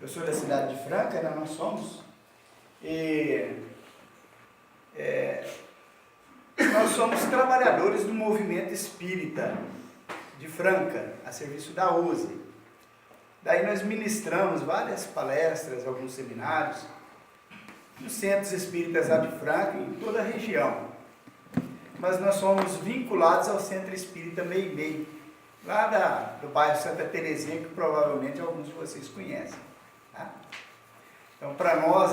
Eu sou da cidade de Franca, né? Nós somos. Nós somos trabalhadores do movimento espírita de Franca, a serviço da USE. Daí nós ministramos várias palestras, alguns seminários, nos centros espíritas lá de Franca e em toda a região. Mas nós somos vinculados ao Centro Espírita Meimei, lá do bairro Santa Terezinha, que provavelmente alguns de vocês conhecem. Tá? Então, para nós,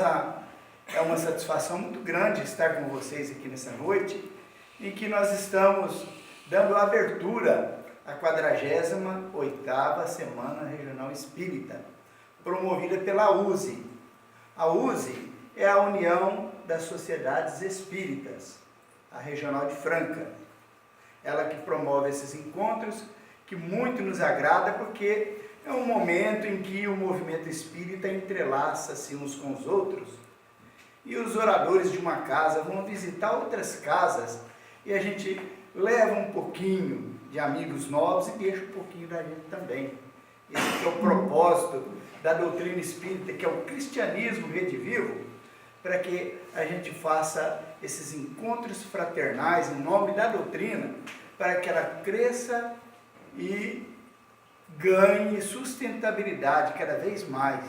é uma satisfação muito grande estar com vocês aqui nessa noite, em que nós estamos dando abertura à 48ª Semana Regional Espírita, promovida pela USE. A USE é a União das Sociedades Espíritas, a Regional de Franca. Ela que promove esses encontros, que muito nos agrada, porque é um momento em que o movimento espírita entrelaça-se uns com os outros, e os oradores de uma casa vão visitar outras casas, e a gente leva um pouquinho de amigos novos e deixa um pouquinho da gente também. Esse que é o propósito da doutrina espírita, que é o cristianismo redivivo, para que a gente faça esses encontros fraternais em nome da doutrina, para que ela cresça e ganhe sustentabilidade cada vez mais.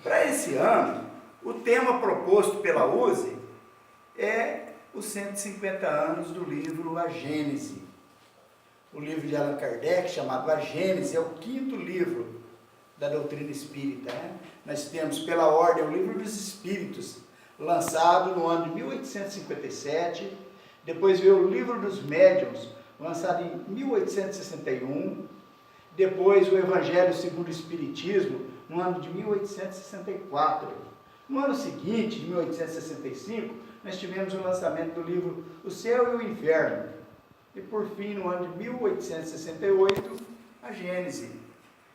Para esse ano, o tema proposto pela USE é os 150 anos do livro A Gênese. O livro de Allan Kardec, chamado A Gênese, é o 5º livro da doutrina espírita. Né? Nós temos pela ordem o Livro dos Espíritos, lançado no ano de 1857, depois veio o Livro dos Médiuns, lançado em 1861, depois o Evangelho segundo o Espiritismo, no ano de 1864. No ano seguinte, de 1865, nós tivemos o lançamento do livro O Céu e o Inferno. E por fim, no ano de 1868, a Gênese,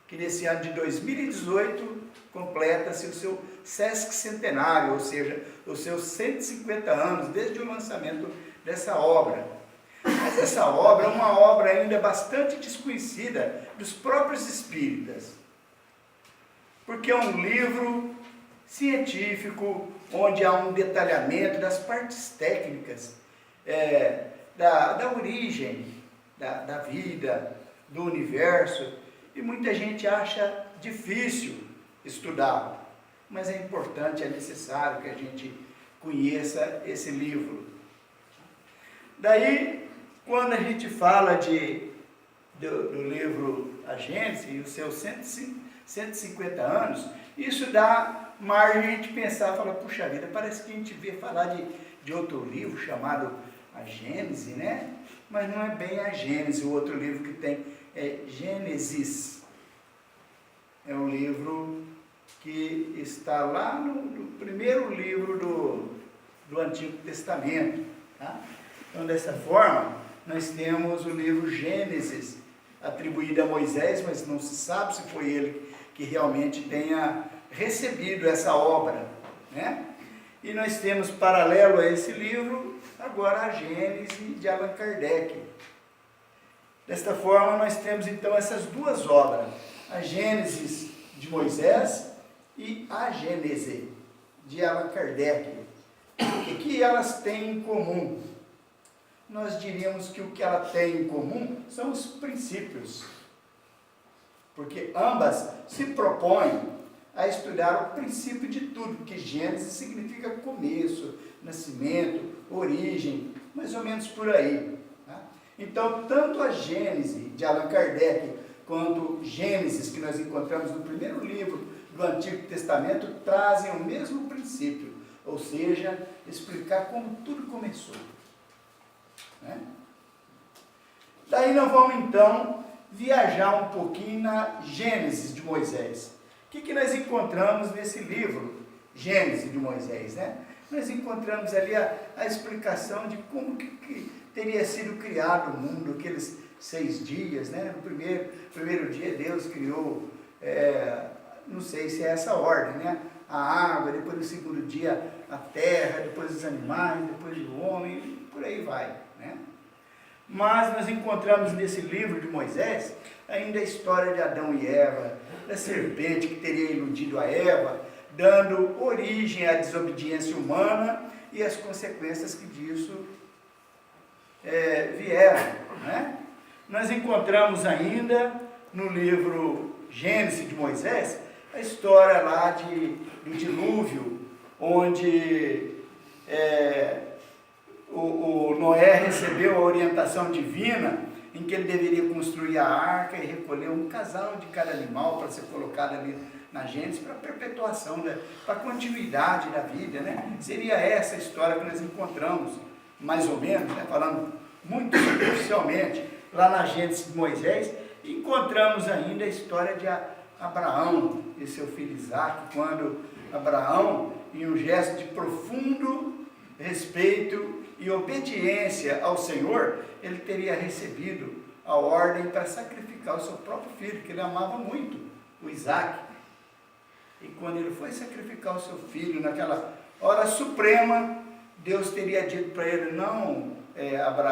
que nesse ano de 2018 completa-se o seu sesquicentenário, ou seja, os seus 150 anos desde o lançamento dessa obra. Mas essa obra é uma obra ainda bastante desconhecida dos próprios espíritas, porque é um livro científico, onde há um detalhamento das partes técnicas, da origem da vida, do universo, e muita gente acha difícil estudá-lo, mas é importante, é necessário que a gente conheça esse livro. Daí, quando a gente fala do livro A Gênese e os seus 150 anos, isso dá margem a gente pensar, falar, puxa vida, parece que a gente vê falar de outro livro chamado A Gênese, né? Mas não é bem A Gênese, o outro livro que tem é Gênesis. É um livro que está lá no primeiro livro do Antigo Testamento. Tá? Então, dessa forma, nós temos o livro Gênesis, atribuído a Moisés, mas não se sabe se foi ele que realmente tenha recebido essa obra, né? E nós temos, paralelo a esse livro, agora a Gênese de Allan Kardec. Desta forma, nós temos então essas duas obras, a Gênesis de Moisés e a Gênese de Allan Kardec. O que elas têm em comum? Nós diríamos que o que ela tem em comum são os princípios, porque ambas se propõem a estudar o princípio de tudo, porque Gênesis significa começo, nascimento, origem, mais ou menos por aí. Tá? Então, tanto a Gênese de Allan Kardec, quanto Gênesis, que nós encontramos no primeiro livro do Antigo Testamento, trazem o mesmo princípio, ou seja, explicar como tudo começou. Né? Daí nós vamos então viajar um pouquinho na Gênesis de Moisés. O que nós encontramos nesse livro, Gênesis de Moisés, né? Nós encontramos ali a explicação de como que teria sido criado o mundo, aqueles 6 dias, né? No primeiro dia Deus criou, não sei se é essa ordem, né? A água, depois no segundo dia a terra, depois os animais, depois o homem, por aí vai, né? Mas nós encontramos nesse livro de Moisés ainda a história de Adão e Eva, da serpente que teria iludido a Eva, dando origem à desobediência humana e as consequências que disso vieram, né? Nós encontramos ainda no livro Gênesis de Moisés a história lá do dilúvio, onde o Noé recebeu a orientação divina em que ele deveria construir a arca e recolher um casal de cada animal para ser colocado ali na Gênesis para perpetuação, né? Para continuidade da vida, né? Seria essa a história que nós encontramos, mais ou menos, né? Falando muito superficialmente, lá na Gênesis de Moisés, encontramos ainda a história de Abraão e seu filho Isaque, quando Abraão, em um gesto de profundo respeito e obediência ao Senhor, ele teria recebido a ordem para sacrificar o seu próprio filho, que ele amava muito, o Isaque. E quando ele foi sacrificar o seu filho, naquela hora suprema, Deus teria dito para ele: não, Abraão,